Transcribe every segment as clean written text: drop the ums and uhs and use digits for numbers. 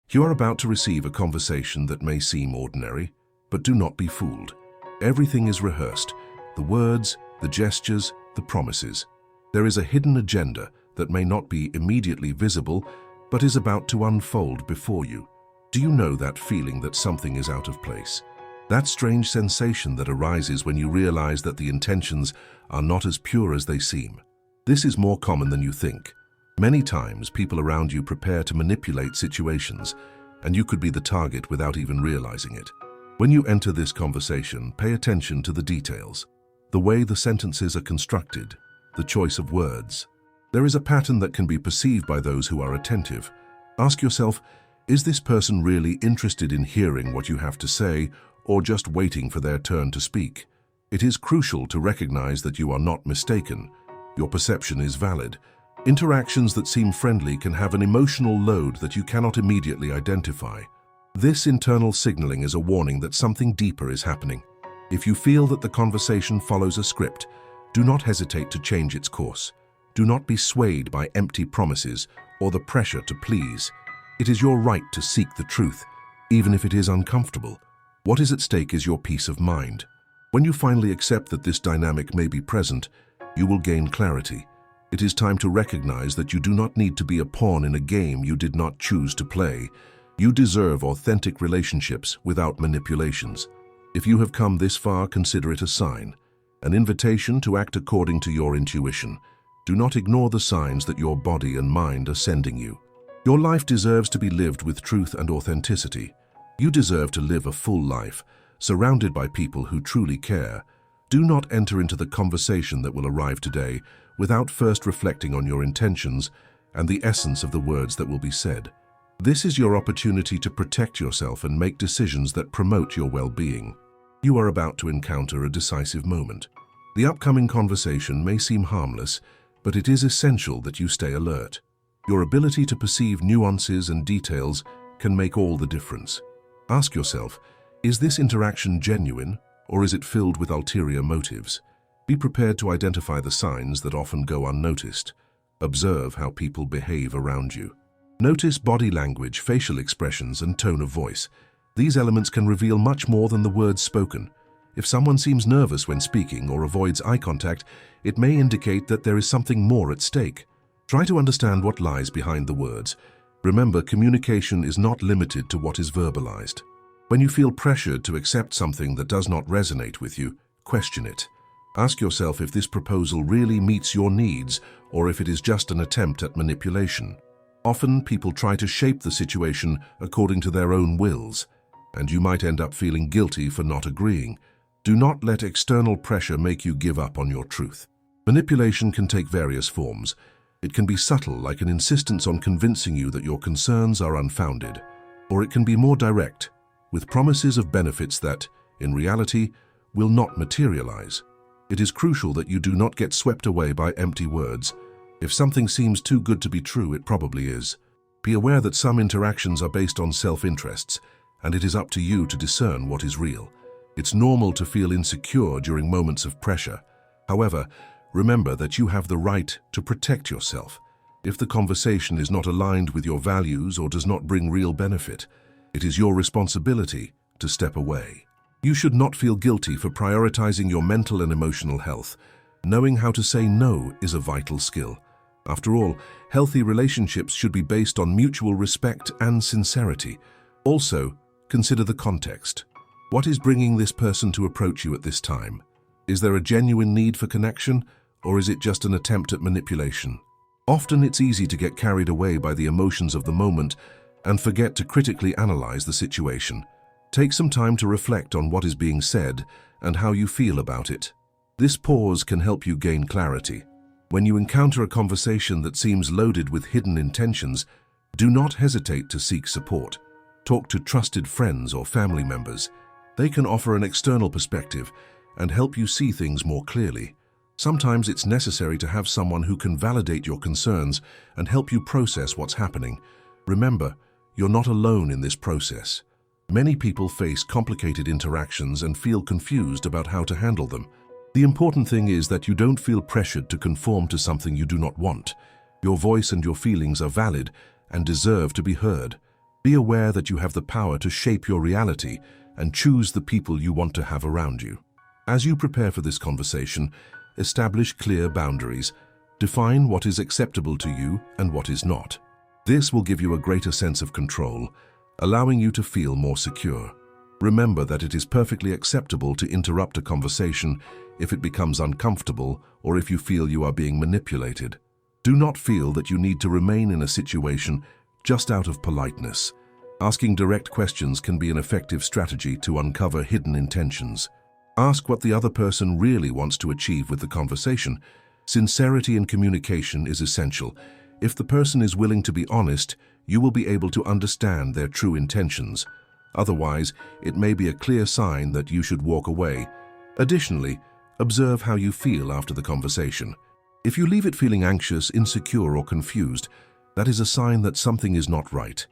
You are about to receive a conversation that may seem ordinary, but do not be fooled. Everything is rehearsed: the words, the gestures, the promises. There is a hidden agenda that may not be immediately visible, but is about to unfold before you. Do you know that feeling that something is out of place? That strange sensation that arises when you realize that the intentions are not as pure as they seem. This is more common than you think. Many times, people around you prepare to manipulate situations, and you could be the target without even realizing it. When you enter this conversation, pay attention to the details, the way the sentences are constructed, the choice of words. There is a pattern that can be perceived by those who are attentive. Ask yourself, is this person really interested in hearing what you have to say, or just waiting for their turn to speak? It is crucial to recognize that you are not mistaken. Your perception is valid. Interactions that seem friendly can have an emotional load that you cannot immediately identify. This internal signaling is a warning that something deeper is happening. If you feel that the conversation follows a script, do not hesitate to change its course. Do not be swayed by empty promises or the pressure to please. It is your right to seek the truth, even if it is uncomfortable. What is at stake is your peace of mind. When you finally accept that this dynamic may be present, you will gain clarity. It is time to recognize that you do not need to be a pawn in a game you did not choose to play. You deserve authentic relationships without manipulations. If you have come this far, consider it a sign, an invitation to act according to your intuition. Do not ignore the signs that your body and mind are sending you. Your life deserves to be lived with truth and authenticity. You deserve to live a full life, surrounded by people who truly care. Do not enter into the conversation that will arrive today without first reflecting on your intentions and the essence of the words that will be said. This is your opportunity to protect yourself and make decisions that promote your well-being. You are about to encounter a decisive moment. The upcoming conversation may seem harmless, but it is essential that you stay alert. Your ability to perceive nuances and details can make all the difference. Ask yourself, is this interaction genuine, or is it filled with ulterior motives? Be prepared to identify the signs that often go unnoticed. Observe how people behave around you. Notice body language, facial expressions, and tone of voice. These elements can reveal much more than the words spoken. If someone seems nervous when speaking or avoids eye contact, it may indicate that there is something more at stake. Try to understand what lies behind the words. Remember, communication is not limited to what is verbalized. When you feel pressured to accept something that does not resonate with you, question it. Ask yourself if this proposal really meets your needs or if it is just an attempt at manipulation. Often, people try to shape the situation according to their own wills, and you might end up feeling guilty for not agreeing. Do not let external pressure make you give up on your truth. Manipulation can take various forms. It can be subtle, like an insistence on convincing you that your concerns are unfounded, or it can be more direct, with promises of benefits that, in reality, will not materialize. It is crucial that you do not get swept away by empty words. If something seems too good to be true, it probably is. Be aware that some interactions are based on self-interests, and it is up to you to discern what is real. It's normal to feel insecure during moments of pressure. However, remember that you have the right to protect yourself. If the conversation is not aligned with your values or does not bring real benefit, it is your responsibility to step away. You should not feel guilty for prioritizing your mental and emotional health. Knowing how to say no is a vital skill. After all, healthy relationships should be based on mutual respect and sincerity. Also, consider the context. What is bringing this person to approach you at this time? Is there a genuine need for connection, or is it just an attempt at manipulation? Often it's easy to get carried away by the emotions of the moment and forget to critically analyze the situation. Take some time to reflect on what is being said and how you feel about it. This pause can help you gain clarity. When you encounter a conversation that seems loaded with hidden intentions, do not hesitate to seek support. Talk to trusted friends or family members. They can offer an external perspective and help you see things more clearly. Sometimes it's necessary to have someone who can validate your concerns and help you process what's happening. Remember, you're not alone in this process. Many people face complicated interactions and feel confused about how to handle them. The important thing is that you don't feel pressured to conform to something you do not want. Your voice and your feelings are valid and deserve to be heard. Be aware that you have the power to shape your reality and choose the people you want to have around you. As you prepare for this conversation, establish clear boundaries. Define what is acceptable to you and what is not. This will give you a greater sense of control, allowing you to feel more secure. Remember that it is perfectly acceptable to interrupt a conversation if it becomes uncomfortable or if you feel you are being manipulated. Do not feel that you need to remain in a situation just out of politeness. Asking direct questions can be an effective strategy to uncover hidden intentions. Ask what the other person really wants to achieve with the conversation. Sincerity in communication is essential. If the person is willing to be honest, you will be able to understand their true intentions. Otherwise, it may be a clear sign that you should walk away. Additionally, observe how you feel after the conversation. If you leave it feeling anxious, insecure, or confused, that is a sign that something is not right.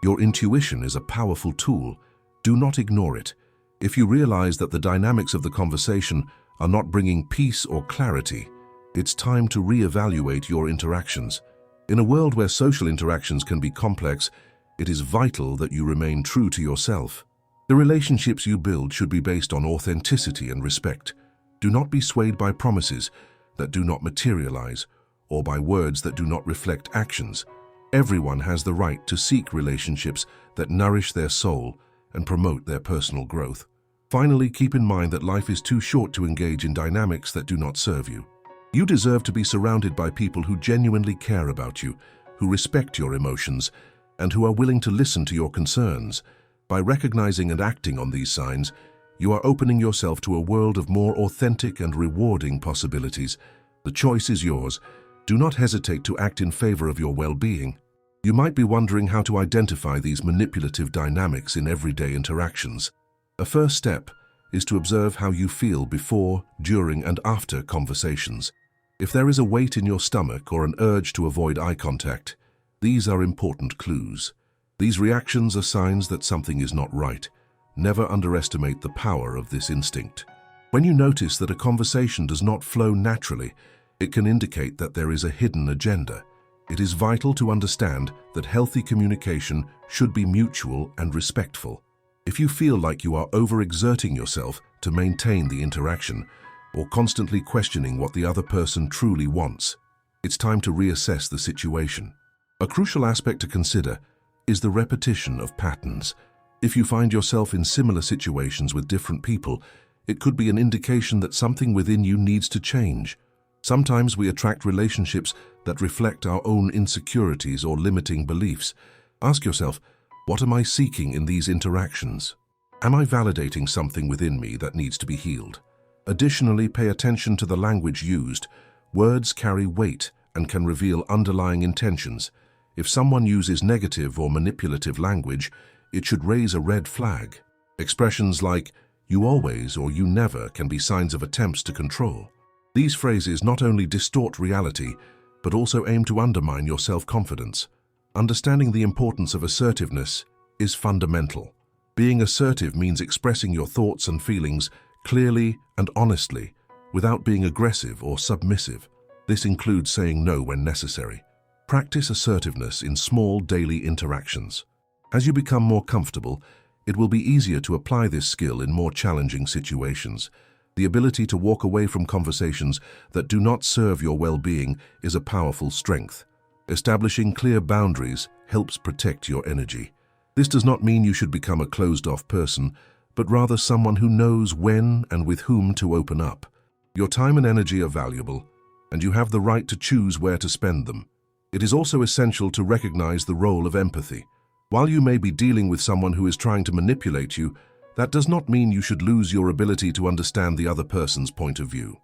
Your intuition is a powerful tool. Do not ignore it. If you realize that the dynamics of the conversation are not bringing peace or clarity, it's time to reevaluate your interactions. In a world where social interactions can be complex, it is vital that you remain true to yourself. The relationships you build should be based on authenticity and respect. Do not be swayed by promises that do not materialize or by words that do not reflect actions. Everyone has the right to seek relationships that nourish their soul and promote their personal growth. Finally, keep in mind that life is too short to engage in dynamics that do not serve you. You deserve to be surrounded by people who genuinely care about you, who respect your emotions, and who are willing to listen to your concerns. By recognizing and acting on these signs, you are opening yourself to a world of more authentic and rewarding possibilities. The choice is yours. Do not hesitate to act in favor of your well-being. You might be wondering how to identify these manipulative dynamics in everyday interactions. A first step is to observe how you feel before, during, and after conversations. If there is a weight in your stomach or an urge to avoid eye contact, these are important clues. These reactions are signs that something is not right. Never underestimate the power of this instinct. When you notice that a conversation does not flow naturally, it can indicate that there is a hidden agenda. It is vital to understand that healthy communication should be mutual and respectful. If you feel like you are overexerting yourself to maintain the interaction or constantly questioning what the other person truly wants, it's time to reassess the situation. A crucial aspect to consider is the repetition of patterns. If you find yourself in similar situations with different people, it could be an indication that something within you needs to change. Sometimes we attract relationships that reflect our own insecurities or limiting beliefs. Ask yourself, what am I seeking in these interactions? Am I validating something within me that needs to be healed? Additionally, pay attention to the language used. Words carry weight and can reveal underlying intentions. If someone uses negative or manipulative language, it should raise a red flag. Expressions like "you always" or "you never" can be signs of attempts to control. These phrases not only distort reality, but also aim to undermine your self-confidence. Understanding the importance of assertiveness is fundamental. Being assertive means expressing your thoughts and feelings clearly and honestly, without being aggressive or submissive. This includes saying no when necessary. Practice assertiveness in small daily interactions. As you become more comfortable, it will be easier to apply this skill in more challenging situations. The ability to walk away from conversations that do not serve your well-being is a powerful strength. Establishing clear boundaries helps protect your energy. This does not mean you should become a closed-off person, but rather someone who knows when and with whom to open up. Your time and energy are valuable, and you have the right to choose where to spend them. It is also essential to recognize the role of empathy. While you may be dealing with someone who is trying to manipulate you, that does not mean you should lose your ability to understand the other person's point of view.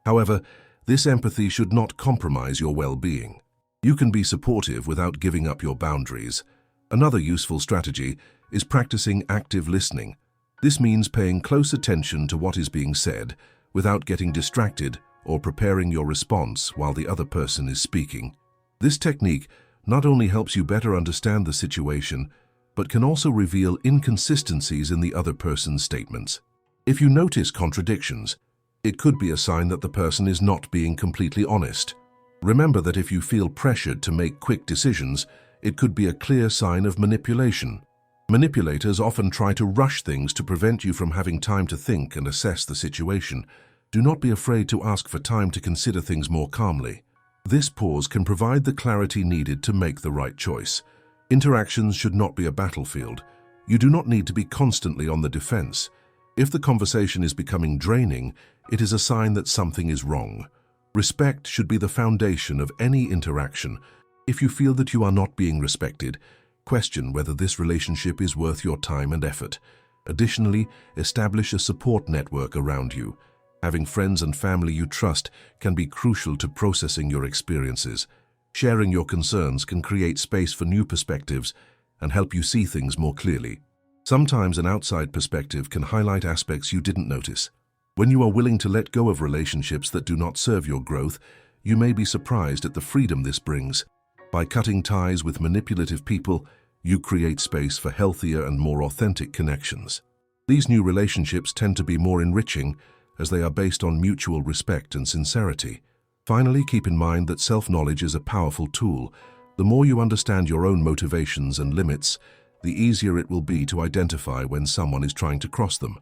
However, this empathy should not compromise your well-being. You can be supportive without giving up your boundaries. Another useful strategy is practicing active listening. This means paying close attention to what is being said without getting distracted or preparing your response while the other person is speaking. This technique not only helps you better understand the situation, but can also reveal inconsistencies in the other person's statements. If you notice contradictions, it could be a sign that the person is not being completely honest. Remember that if you feel pressured to make quick decisions, it could be a clear sign of manipulation. Manipulators often try to rush things to prevent you from having time to think and assess the situation. Do not be afraid to ask for time to consider things more calmly. This pause can provide the clarity needed to make the right choice. Interactions should not be a battlefield. You do not need to be constantly on the defense. If the conversation is becoming draining, it is a sign that something is wrong. Respect should be the foundation of any interaction. If you feel that you are not being respected, question whether this relationship is worth your time and effort. Additionally, establish a support network around you. Having friends and family you trust can be crucial to processing your experiences. Sharing your concerns can create space for new perspectives and help you see things more clearly. Sometimes an outside perspective can highlight aspects you didn't notice. When you are willing to let go of relationships that do not serve your growth, you may be surprised at the freedom this brings. By cutting ties with manipulative people, you create space for healthier and more authentic connections. These new relationships tend to be more enriching as they are based on mutual respect and sincerity. Finally, keep in mind that self-knowledge is a powerful tool. The more you understand your own motivations and limits, the easier it will be to identify when someone is trying to cross them.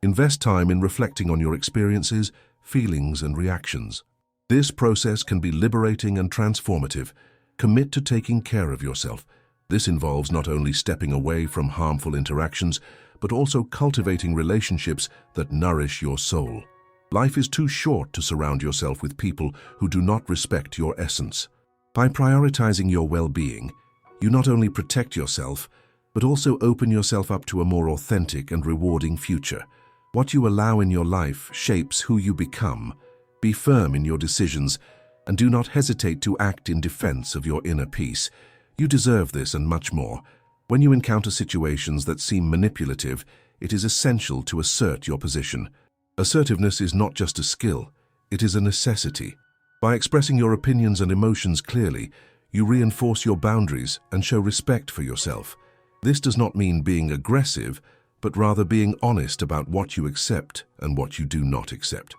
Invest time in reflecting on your experiences, feelings, and reactions. This process can be liberating and transformative. Commit to taking care of yourself. This involves not only stepping away from harmful interactions, but also cultivating relationships that nourish your soul. Life is too short to surround yourself with people who do not respect your essence. By prioritizing your well-being, you not only protect yourself, but also open yourself up to a more authentic and rewarding future. What you allow in your life shapes who you become. Be firm in your decisions and do not hesitate to act in defense of your inner peace. You deserve this and much more. When you encounter situations that seem manipulative, it is essential to assert your position. Assertiveness is not just a skill, it is a necessity. By expressing your opinions and emotions clearly, you reinforce your boundaries and show respect for yourself. This does not mean being aggressive, but rather being honest about what you accept and what you do not accept.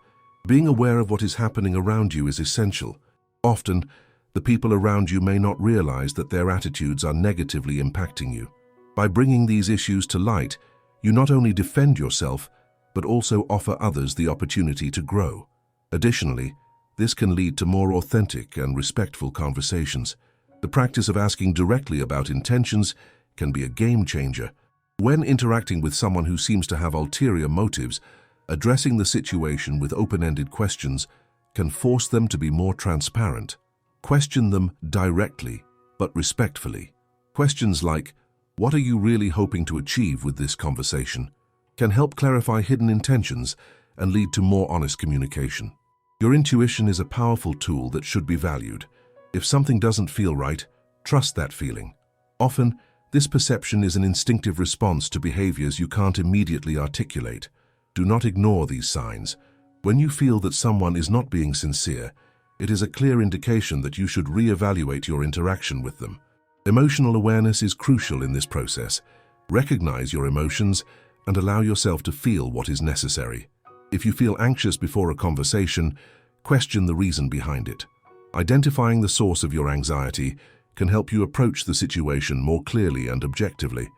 Being aware of what is happening around you is essential. Often, the people around you may not realize that their attitudes are negatively impacting you. By bringing these issues to light, you not only defend yourself, but also offer others the opportunity to grow. Additionally, this can lead to more authentic and respectful conversations. The practice of asking directly about intentions can be a game changer. When interacting with someone who seems to have ulterior motives, addressing the situation with open-ended questions can force them to be more transparent. Question them directly, but respectfully. Questions like, "What are you really hoping to achieve with this conversation?" can help clarify hidden intentions and lead to more honest communication. Your intuition is a powerful tool that should be valued. If something doesn't feel right, trust that feeling. Often, this perception is an instinctive response to behaviors you can't immediately articulate. Do not ignore these signs. When you feel that someone is not being sincere, it is a clear indication that you should reevaluate your interaction with them. Emotional awareness is crucial in this process. Recognize your emotions and allow yourself to feel what is necessary. If you feel anxious before a conversation, question the reason behind it. Identifying the source of your anxiety can help you approach the situation more clearly and objectively.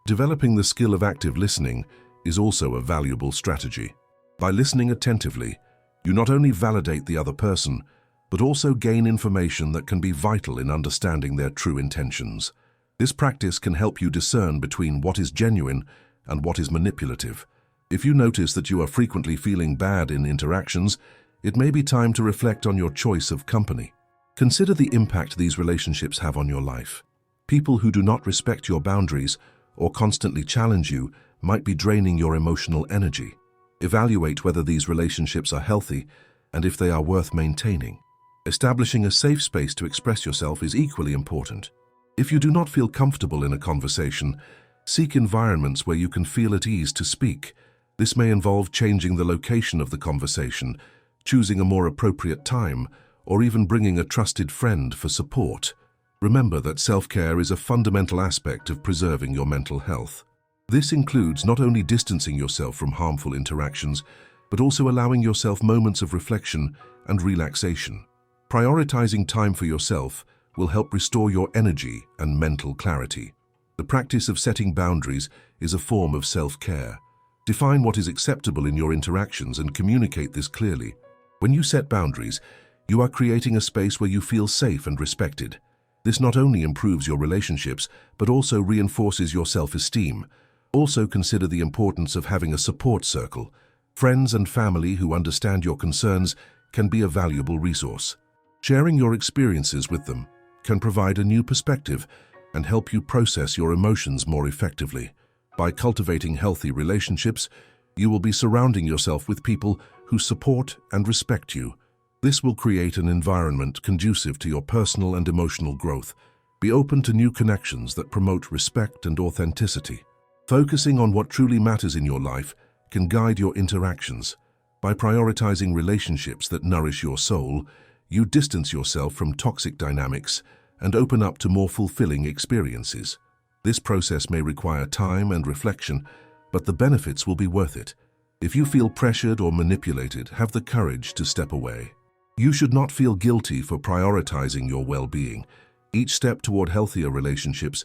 Developing the skill of active listening is also a valuable strategy. By listening attentively, you not only validate the other person, but also gain information that can be vital in understanding their true intentions. This practice can help you discern between what is genuine and what is manipulative. If you notice that you are frequently feeling bad in interactions, it may be time to reflect on your choice of company. Consider the impact these relationships have on your life. People who do not respect your boundaries or constantly challenge you might be draining your emotional energy. Evaluate whether these relationships are healthy and if they are worth maintaining. Establishing a safe space to express yourself is equally important. If you do not feel comfortable in a conversation, seek environments where you can feel at ease to speak. This may involve changing the location of the conversation, choosing a more appropriate time, or even bringing a trusted friend for support. Remember that self-care is a fundamental aspect of preserving your mental health. This includes not only distancing yourself from harmful interactions, but also allowing yourself moments of reflection and relaxation. Prioritizing time for yourself, will help restore your energy and mental clarity. The practice of setting boundaries is a form of self-care. Define what is acceptable in your interactions and communicate this clearly. When you set boundaries, you are creating a space where you feel safe and respected. This not only improves your relationships, but also reinforces your self-esteem. Also consider the importance of having a support circle. Friends and family who understand your concerns can be a valuable resource. Sharing your experiences with them can provide a new perspective and help you process your emotions more effectively. By cultivating healthy relationships, you will be surrounding yourself with people who support and respect you. This will create an environment conducive to your personal and emotional growth. Be open to new connections that promote respect and authenticity. Focusing on what truly matters in your life can guide your interactions. By prioritizing relationships that nourish your soul, you distance yourself from toxic dynamics and open up to more fulfilling experiences. This process may require time and reflection, but the benefits will be worth it. If you feel pressured or manipulated, have the courage to step away. You should not feel guilty for prioritizing your well-being. Each step toward healthier relationships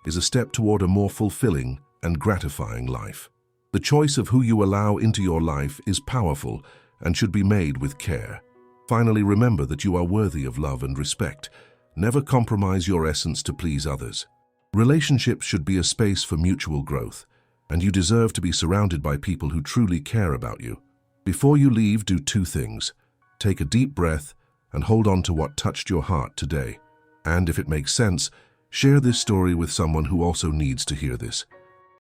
is a step toward a more fulfilling and gratifying life. The choice of who you allow into your life is powerful and should be made with care. Finally, remember that you are worthy of love and respect. Never compromise your essence to please others. Relationships should be a space for mutual growth, and you deserve to be surrounded by people who truly care about you. Before you leave, do two things. Take a deep breath and hold on to what touched your heart today. And if it makes sense, share this story with someone who also needs to hear this.